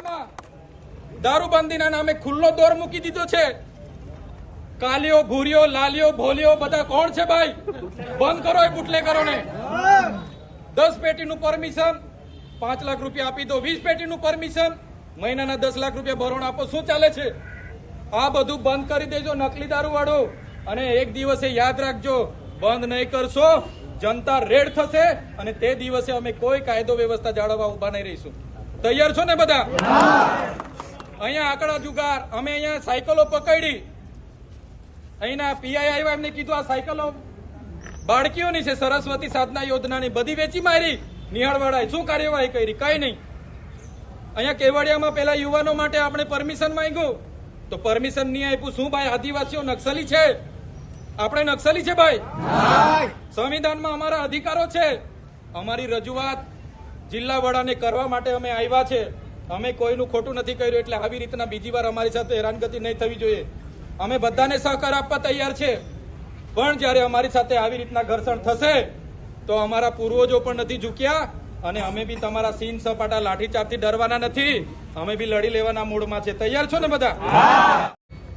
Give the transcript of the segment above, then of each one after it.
વિસ્તારમાં દારૂબંધીના નામે ખુલ્લો દોર મૂકી દીધો છે। કાલિયો, ભૂરિયો, લાલિયો, ભોલિયો બધા કોણ છે ભાઈ? બંધ કરો એ બુટલેગરોને। 10 પેટીનું પરમિશન 5 લાખ રૂપિયા આપી દો, 20 પેટીનું પરમિશન મહિનાના 10 લાખ રૂપિયા ભરણ આપો। શું ચાલે છે? આ બધું બંધ કરી દેજો નકલી દારૂ વાળો। અને એક દિવસે યાદ રાખજો, બંધ નહીં કરશો જનતા રેડ થશે અને તે દિવસે અમે કોઈ કાયદો વ્યવસ્થા જાળવવા ઉભા નહીં રહીશું। તૈયાર છો ને બધા? અહીંયા આંકડા જુગાર, અમે અહીંયા સાયકલો પકડી, અહીંના પીઆઈ આવ્યા, એમને કીધું આ સાયકલો બાળકીઓની છે, સરસ્વતી સાધના યોજનાની, બધી વેચી મારી। નિહાળવાળાએ શું કાર્યવાહી કરી? કઈ નહીં। અહીંયા કેવડિયામાં પેલા યુવાનો માટે આપણે પરમિશન માંગ્યું તો પરમિશન નહીં આપ્યું। શું ભાઈ આદિવાસીઓ નક્સલી છે? આપણે નક્સલી છે ભાઈ? સંવિધાનમાં અમારા અધિકારો છે। અમારી રજૂઆત જિલ્લા વડાને કરવા માટે અમે આવ્યા છે। અમે કોઈનું ખોટું નથી કર્યું, એટલે આવી રીતના બીજી વાર અમારી સાથે હેરાનગતિ નહીં થવી જોઈએ। અમે બધાને સહકાર આપવા તૈયાર છે, પણ જ્યારે અમારી સાથે આવી રીતના ઘર્ષણ થશે તો અમારા પૂર્વજો પણ નથી ઝૂક્યા અને અમે બી તમારા સીન સપાટા લાઠીચાર્જથી ડરવાના નથી। અમે બી લડી લેવાના મૂડમાં છે। તૈયાર છો ને બધા?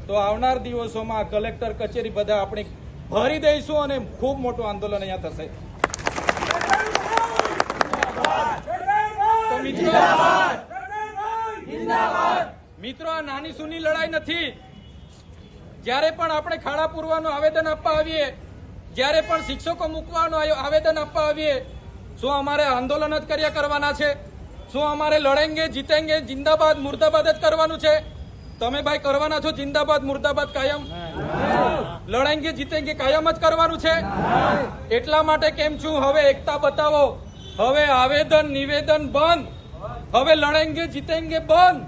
તો આવનાર દિવસોમાં કલેક્ટર કચેરી બધા આપણે ભરી દઈશું અને ખૂબ મોટું આંદોલન અહીંયા થશે। તો મિત્રો, આ નાની સૂની લડાઈ નથી। જ્યારે પણ આપણે ખાડા પૂરવાનું આવેદન આપવા આવીએ, જ્યારે પણ શિક્ષકો મૂકવાનું આવેદન આપવા આવીએ, શું અમારે આંદોલન જ કર્યા કરવાના છે? શું અમારે લડેંગે જીતેંગે જિંદાબાદ મુર્દાબાદ જ કરવાનું છે? તમે ભાઈ કરવાના છો જિંદાબાદ મુર્દાબાદ કાયમ? લડેંગે જીતેંગે કાયમ જ કરવાનું છે? એટલા માટે કેમ છું, હવે એકતા બતાવો, હવે આવેદન નિવેદન બંધ, હવે લડેંગે જીતેંગે બંધ,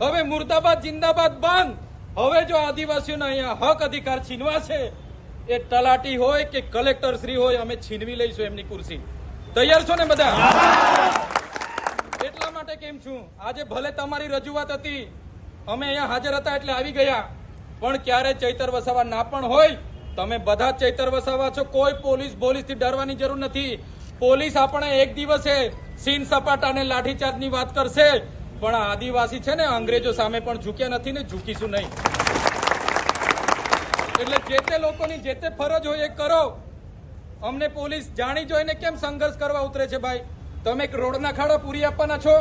હવે મુર્દાબાદ જિંદાબાદ બંધ। હવે જો આદિવાસીઓના અહીંયા હક અધિકાર છીનવા છે, એ તલાટી હોય કે કલેક્ટર શ્રી હોય, અમે છીનવી લઈશું એમની ખુરશી। તૈયાર છો ને બધા? એટલા માટે કેમ છું, આજે ભલે તમારી રજૂઆત હતી, અમે અહીંયા હાજર હતા એટલે આવી ગયા, પણ ક્યારે ચૈતર વસાવા ના પણ હોય, તમે બધા ચૈતર વસાવા છો। કોઈ પોલીસથી ડરવાની જરૂર નથી। પોલીસ આપણે એક દિવસે સીન સપાટા ને લાઠીચાર્જની વાત કરશે, પણ આદિવાસી છે ને અંગ્રેજો સામે પણ ઝૂક્યા નથી ને ઝૂકીશું નહીં। એટલે જે તે લોકોની જે તે ફરજ હોય એ કરો। અમને પોલીસ જાણી જોઈને કેમ સંઘર્ષ કરવા ઉતરે છે ભાઈ? તમે રોડના ખાડા પૂરી આપવાના છો?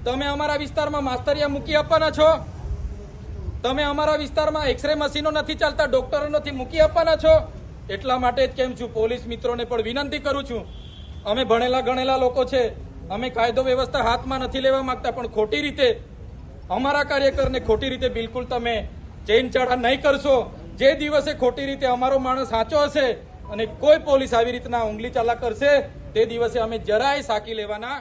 તમે અમારા વિસ્તારમાં માસ્તરિયા મૂકી આપવાના છો? તમે અમારા વિસ્તારમાં એક્સરે મશીનો નથી ચાલતા, ડોક્ટરો નથી મૂકી આપવાના છો? એટલા માટે જ કેમ છું, પોલીસ મિત્રોને પણ વિનંતી કરું છું, અમે ભણેલા ગણેલા લોકો છે, અમે કાયદો વ્યવસ્થા હાથમાં નથી લેવા માંગતા, પણ ખોટી રીતે અમારા કાર્યકરને ખોટી રીતે બિલકુલ તમે ચેઇન ચઢા નહીં કરશો। જે દિવસે ખોટી રીતે અમારો માણસ સાચો હશે અને કોઈ પોલીસ આવી રીતના ઉંગલી ચાલા કરશે, તે દિવસે અમે જરાય સાકી લેવાના